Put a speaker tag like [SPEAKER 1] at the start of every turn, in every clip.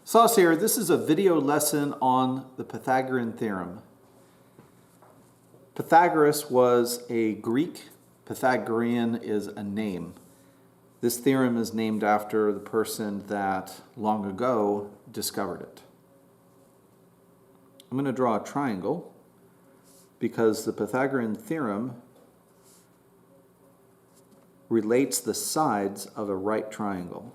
[SPEAKER 1] VLSos here. This is a video lesson on the Pythagorean theorem. Pythagoras was a Greek. Pythagorean is a name. This theorem is named after the person that long ago discovered it. I'm going to draw a triangle because the Pythagorean theorem relates the sides of a right triangle.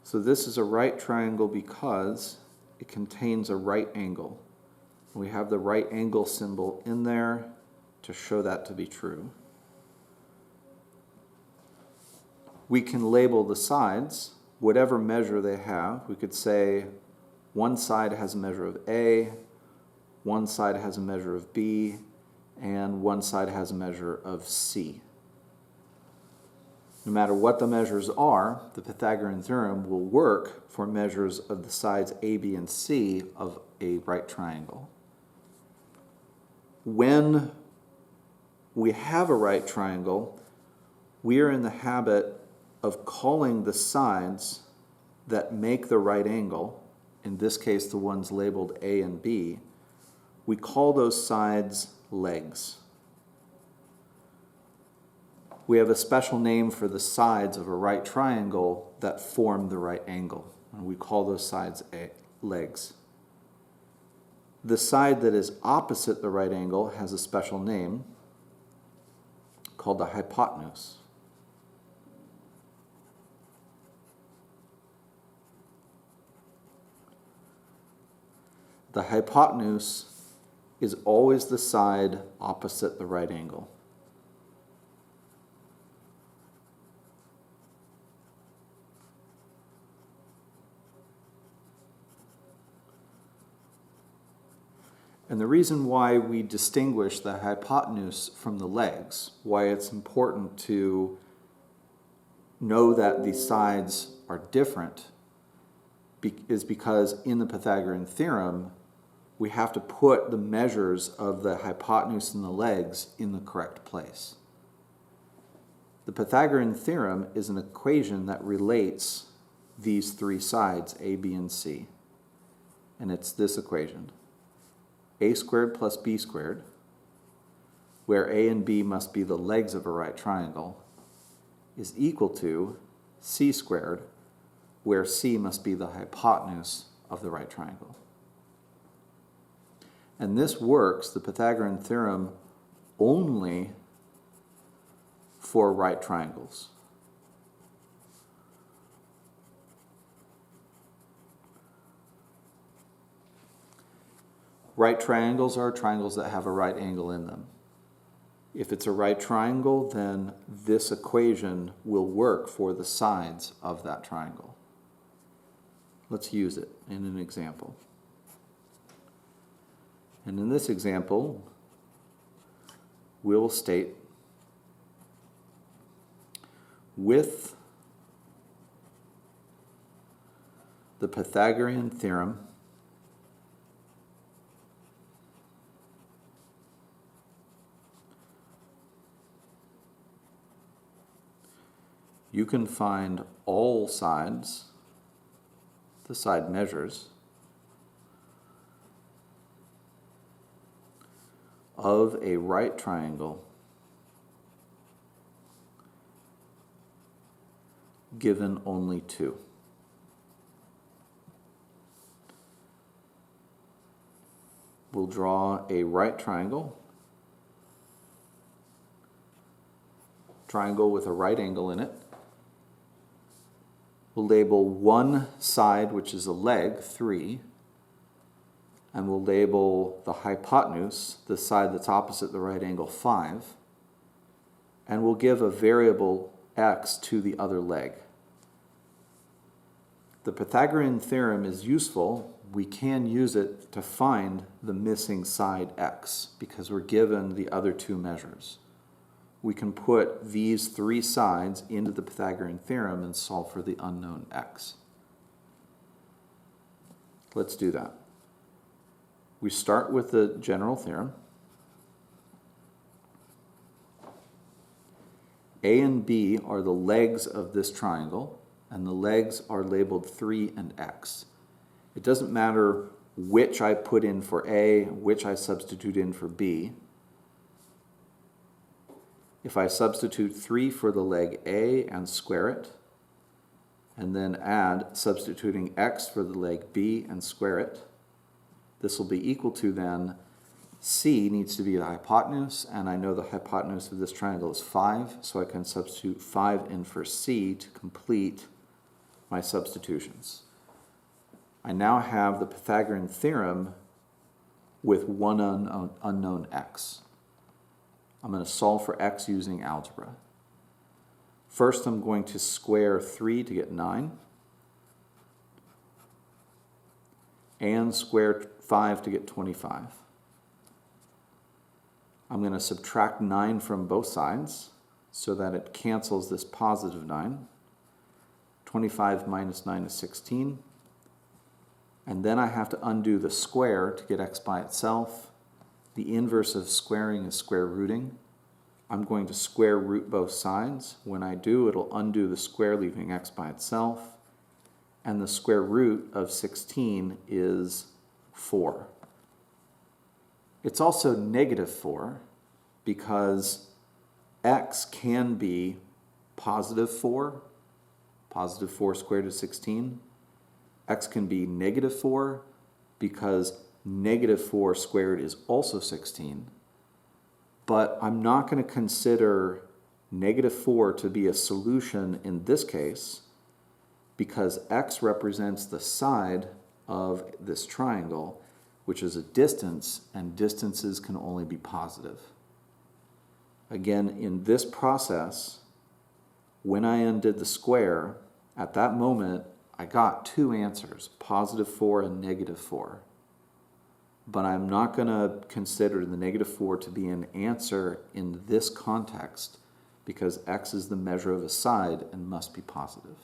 [SPEAKER 1] So this is a right triangle because it contains a right angle. We have the right angle symbol in there to show that to be true. We can label the sides, whatever measure they have. We could say one side has a measure of A, one side has a measure of B, and one side has a measure of C. No matter what the measures are, the Pythagorean theorem will work for measures of the sides A, B, and C of a right triangle. When we have a right triangle, we are in the habit of calling the sides that make the right angle, in this case the ones labeled A and B, we call those sides legs. We have a special name for the sides of a right triangle that form the right angle, and we call those sides legs. The side that is opposite the right angle has a special name called the hypotenuse. The hypotenuse is always the side opposite the right angle. And the reason why we distinguish the hypotenuse from the legs, why it's important to know that the sides are different, is because in the Pythagorean theorem, we have to put the measures of the hypotenuse and the legs in the correct place. The Pythagorean theorem is an equation that relates these three sides, A, B, and C. And it's this equation. A squared plus B squared, where A and B must be the legs of a right triangle, is equal to C squared, where C must be the hypotenuse of the right triangle. And this works, the Pythagorean theorem, only for right triangles. Right triangles are triangles that have a right angle in them. If it's a right triangle, then this equation will work for the sides of that triangle. Let's use it in an example. And in this example, we'll state with the Pythagorean theorem, you can find all sides, the side measures, of a right triangle given only two. We'll draw a right triangle with a right angle in it. We'll label one side, which is a leg, 3, and we'll label the hypotenuse, the side that's opposite the right angle, 5, and we'll give a variable x to the other leg. The Pythagorean theorem is useful. We can use it to find the missing side x because we're given the other two measures. We can put these three sides into the Pythagorean theorem and solve for the unknown x. Let's do that. We start with the general theorem. A and B are the legs of this triangle. and the legs are labeled 3 and x. It doesn't matter which I put in for A, which I substitute in for B. If I substitute 3 for the leg A and square it, and then add substituting x for the leg B and square it, this will be equal to then C needs to be the hypotenuse, and I know the hypotenuse of this triangle is 5, so I can substitute 5 in for C to complete my substitutions. I now have the Pythagorean theorem with one unknown x. I'm going to solve for x using algebra. First, I'm going to square 3 to get 9, and square 5 to get 25. I'm going to subtract 9 from both sides so that it cancels this positive 9. 25 minus 9 is 16. And then I have to undo the square to get x by itself. The inverse of squaring is square rooting. I'm going to square root both sides. When I do, it'll undo the square, leaving x by itself. And the square root of 16 is 4. It's also negative 4 because x can be positive 4. Positive 4 squared is 16. X can be negative 4 because negative 4 squared is also 16. But I'm not going to consider negative 4 to be a solution in this case because x represents the side of this triangle, which is a distance, and distances can only be positive. Again, in this process, when I undid the square, at that moment, I got two answers, positive 4 and negative 4. But I'm not going to consider the negative 4 to be an answer in this context because x is the measure of a side and must be positive.